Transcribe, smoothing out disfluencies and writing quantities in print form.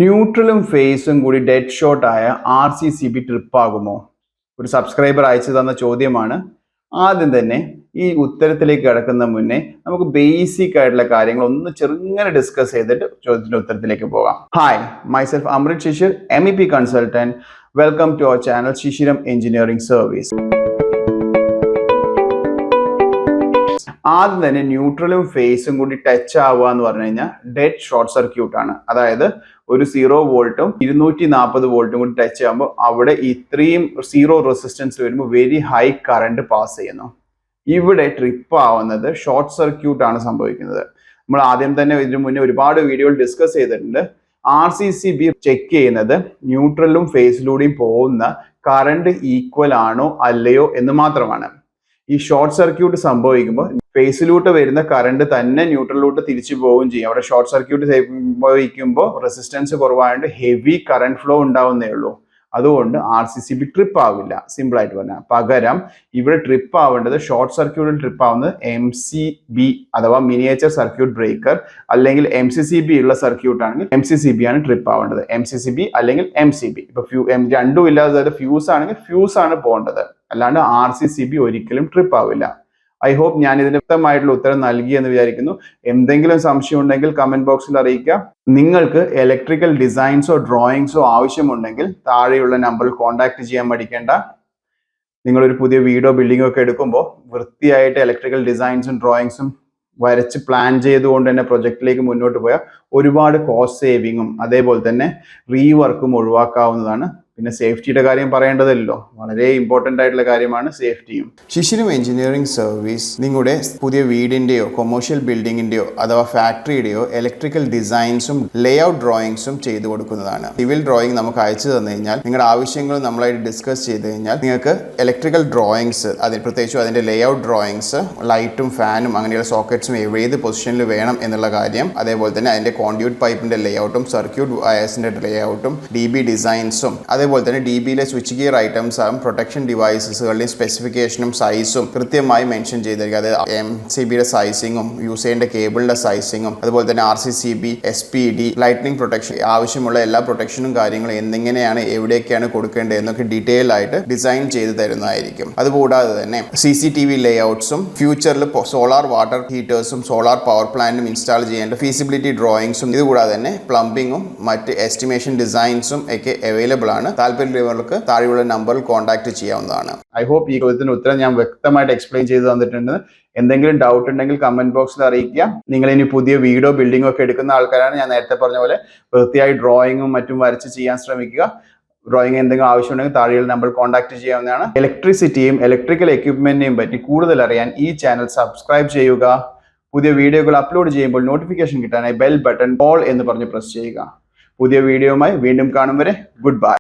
ന്യൂട്രലും ഫേസും കൂടി dead shot ആയ RCCB ട്രിപ്പ് ആകുമോ? ഒരു സബ്സ്ക്രൈബർ അയച്ചു തന്ന ചോദ്യമാണ്. ആദ്യം തന്നെ ഈ ഉത്തരത്തിലേക്ക് കിടക്കുന്ന മുന്നേ നമുക്ക് ബേസിക് ആയിട്ടുള്ള കാര്യങ്ങൾ ഒന്ന് ചെറുങ്ങനെ ഡിസ്കസ് ചെയ്തിട്ട് ചോദ്യത്തിന്റെ ഉത്തരത്തിലേക്ക് പോകാം. Hi, myself Amrit Shishir, MEP consultant. Welcome to our channel Shishiram engineering service. ആദ്യം തന്നെ ന്യൂട്രലും ഫേസും കൂടി ടച്ച് ആവുക എന്ന് പറഞ്ഞു കഴിഞ്ഞാൽ ഡെഡ് ഷോർട്ട് സർക്യൂട്ട് ആണ്. അതായത് ഒരു 0 വോൾട്ടും 240 വോൾട്ടും കൂടി ടച്ച് ചെയ്യുമ്പോൾ അവിടെ ഇത്രയും 0 റെസിസ്റ്റൻസ് വരുമ്പോൾ വെരി ഹൈ കറണ്ട് പാസ് ചെയ്യുന്നു. ഇവിടെ ട്രിപ്പ് ആവുന്നത് ഷോർട്ട് സർക്യൂട്ട് ആണ് സംഭവിക്കുന്നത്. നമ്മൾ ആദ്യം തന്നെ ഇതിനു മുന്നേ ഒരുപാട് വീഡിയോകൾ ഡിസ്കസ് ചെയ്തിട്ടുണ്ട്. RCCB ചെക്ക് ചെയ്യുന്നത് ന്യൂട്രലും ഫേസിലൂടെയും പോകുന്ന കറണ്ട് ഈക്വൽ ആണോ അല്ലയോ എന്ന് മാത്രമാണ്. ഈ ഷോർട്ട് സർക്യൂട്ട് സംഭവിക്കുമ്പോൾ ഫേസിലൂട്ട് വരുന്ന കറണ്ട് തന്നെ ന്യൂട്രലിലോട്ട് തിരിച്ചു പോവുകയും ചെയ്യും. അവിടെ ഷോർട്ട് സർക്യൂട്ട് സംഭവിക്കുമ്പോൾ റെസിസ്റ്റൻസ് കുറവായതുകൊണ്ട് ഹെവി കറണ്ട് ഫ്ലോ ഉണ്ടാവുന്നേ ഉള്ളൂ. അതുകൊണ്ട് RCCB ട്രിപ്പ് ആവില്ല, സിമ്പിൾ ആയിട്ട് പറഞ്ഞാൽ. പകരം ഇവിടെ ട്രിപ്പ് ആവേണ്ടത്, ഷോർട്ട് സർക്യൂട്ടിൽ ട്രിപ്പ് ആവുന്നത് MCB അഥവാ മിനിയേച്ചർ സർക്യൂട്ട് ബ്രേക്കർ, അല്ലെങ്കിൽ MCCB ഉള്ള സർക്യൂട്ട് ആണെങ്കിൽ MCCB ആണ് ട്രിപ്പ് ആവേണ്ടത്. MCCB അല്ലെങ്കിൽ MCB. ഇപ്പൊ രണ്ടും ഇല്ലാതെ ഫ്യൂസ് ആണെങ്കിൽ ഫ്യൂസ് ആണ് പോകേണ്ടത്, അല്ലാണ്ട് RCCB ഒരിക്കലും ട്രിപ്പ് ആവില്ല. ഐ ഹോപ്പ് ഞാൻ ഇതിന് വ്യക്തമായിട്ടുള്ള ഉത്തരം നൽകി എന്ന് വിചാരിക്കുന്നു. എന്തെങ്കിലും സംശയം ഉണ്ടെങ്കിൽ കമന്റ് ബോക്സിൽ അറിയിക്കുക. നിങ്ങൾക്ക് ഇലക്ട്രിക്കൽ ഡിസൈൻസോ ഡ്രോയിങ്സോ ആവശ്യമുണ്ടെങ്കിൽ താഴെയുള്ള നമ്പറിൽ കോൺടാക്ട് ചെയ്യാൻ മടിക്കേണ്ട. നിങ്ങളൊരു പുതിയ വീടോ ബിൽഡിങ്ങോ ഒക്കെ എടുക്കുമ്പോൾ വൃത്തിയായിട്ട് ഇലക്ട്രിക്കൽ ഡിസൈൻസും ഡ്രോയിങ്സും വരച്ച് പ്ലാൻ ചെയ്തുകൊണ്ട് തന്നെ പ്രൊജക്റ്റിലേക്ക് മുന്നോട്ട് പോയാൽ ഒരുപാട് കോസ്റ്റ് സേവിങ്ങും അതേപോലെ തന്നെ റീവർക്കും ഒഴിവാക്കാവുന്നതാണ്. പിന്നെ സേഫ്റ്റിയുടെ കാര്യം പറയേണ്ടതല്ലോ, വളരെ ഇമ്പോർട്ടൻ്റ് ആയിട്ടുള്ള കാര്യമാണ് സേഫ്റ്റിയും. ശിശിരം എഞ്ചിനീയറിംഗ് സർവീസ് നിങ്ങളുടെ പുതിയ വീടിൻ്റെയോ കൊമേഴ്ഷ്യൽ ബിൽഡിങ്ങിൻ്റെയോ അഥവാ ഫാക്ടറിയുടെയോ ഇലക്ട്രിക്കൽ ഡിസൈൻസും ലേഔട്ട് ഡ്രോയിങ്സും ചെയ്തു കൊടുക്കുന്നതാണ്. സിവിൽ ഡ്രോയിങ് നമുക്ക് അയച്ചു തന്നു കഴിഞ്ഞാൽ നിങ്ങളുടെ ആവശ്യങ്ങൾ നമ്മളായിട്ട് ഡിസ്കസ് ചെയ്ത് കഴിഞ്ഞാൽ നിങ്ങൾക്ക് ഇലക്ട്രിക്കൽ ഡ്രോയിങ്സ്, അതിന് പ്രത്യേകിച്ചും അതിൻ്റെ ലേഔട്ട് ഡ്രോയിങ്സ്, ലൈറ്റും ഫാനും അങ്ങനെയുള്ള സോക്കറ്റ്സും ഏത് പൊസിഷനിൽ വേണം എന്നുള്ള കാര്യം, അതേപോലെ തന്നെ അതിൻ്റെ കോൺഡ്യൂട്ട് പൈപ്പിൻ്റെ ലേഔട്ടും സർക്യൂട്ട് വയർസിൻ്റെ ലേഔട്ടും DB ഡിസൈൻസും, അതേപോലെ തന്നെ DBയിലെ സ്വിച്ച് ഗിയർ ഐറ്റംസും പ്രൊട്ടക്ഷൻ ഡിവൈസസുകളുടെയും സ്പെസിഫിക്കേഷനും സൈസും കൃത്യമായി മെൻഷൻ ചെയ്തിരിക്കുക. അതായത് MCBയുടെ സൈസിങ്ങും യൂസ് ചെയ്യേണ്ട കേബിളിന്റെ സൈസിങ്ങും, അതുപോലെ തന്നെ RCCB, SPD, ലൈറ്റ്നിങ് പ്രൊട്ടക്ഷൻ, ആവശ്യമുള്ള എല്ലാ പ്രൊട്ടക്ഷനും കാര്യങ്ങളും എന്തെങ്ങനെയാണ് എവിടെയൊക്കെയാണ് കൊടുക്കേണ്ടത് എന്നൊക്കെ ഡീറ്റെയിൽ ആയിട്ട് ഡിസൈൻ ചെയ്ത് തരുന്നതായിരിക്കും. അതുകൂടാതെ തന്നെ CCTV ലേഔട്ട്സും ഫ്യൂച്ചറിൽ സോളാർ വാട്ടർ ഹീറ്റേഴ്സും സോളാർ പവർ പ്ലാന്റും ഇൻസ്റ്റാൾ ചെയ്യേണ്ട ഫീസിബിലിറ്റി ഡ്രോയിങ്സും, ഇതുകൂടാതെ തന്നെ പ്ലംബിങ്ങും മറ്റ് എസ്റ്റിമേഷൻ ഡിസൈൻസും ഒക്കെ അവൈലബിൾ ആണ്. താല്പര്യമുള്ളവർക്ക് താഴെയുള്ള നമ്പറിൽ കോൺടാക്ട് ചെയ്യാവുന്നതാണ്. ഐ ഹോപ്പ് ഈ ചോദ്യത്തിന് ഉത്തരം ഞാൻ വ്യക്തമായിട്ട് എക്സ്പ്ലെയിൻ ചെയ്ത് തന്നിട്ടുണ്ട്. എന്തെങ്കിലും ഡൗട്ട് ഉണ്ടെങ്കിൽ കമന്റ് ബോക്സിൽ അറിയിക്കുക. നിങ്ങൾ ഇനി പുതിയ വീടോ ബിൽഡിങ്ങോ ഒക്കെ എടുക്കുന്ന ആൾക്കാരാണ്, ഞാൻ നേരത്തെ പറഞ്ഞ പോലെ വൃത്തിയായി ഡ്രോയിങ്ങും മറ്റും വരച്ച് ചെയ്യാൻ ശ്രമിക്കുക. ഡ്രോയിങ് എന്തെങ്കിലും ആവശ്യമുണ്ടെങ്കിൽ താഴെയുള്ള നമ്പറിൽ കോൺടാക്ട് ചെയ്യാവുന്നതാണ്. ഇലക്ട്രിസിറ്റിയും ഇലക്ട്രിക്കൽ എക്യുപ്മെന്റിനെയും പറ്റി കൂടുതൽ അറിയാൻ ഈ ചാനൽ സബ്സ്ക്രൈബ് ചെയ്യുക. പുതിയ വീഡിയോകൾ അപ്ലോഡ് ചെയ്യുമ്പോൾ നോട്ടിഫിക്കേഷൻ കിട്ടാനായി ബെൽ ബട്ടൺ ഓൾ എന്ന് പറഞ്ഞ് പ്രസ് ചെയ്യുക. പുതിയ വീഡിയോയുമായി വീണ്ടും കാണും വരെ ഗുഡ് ബൈ.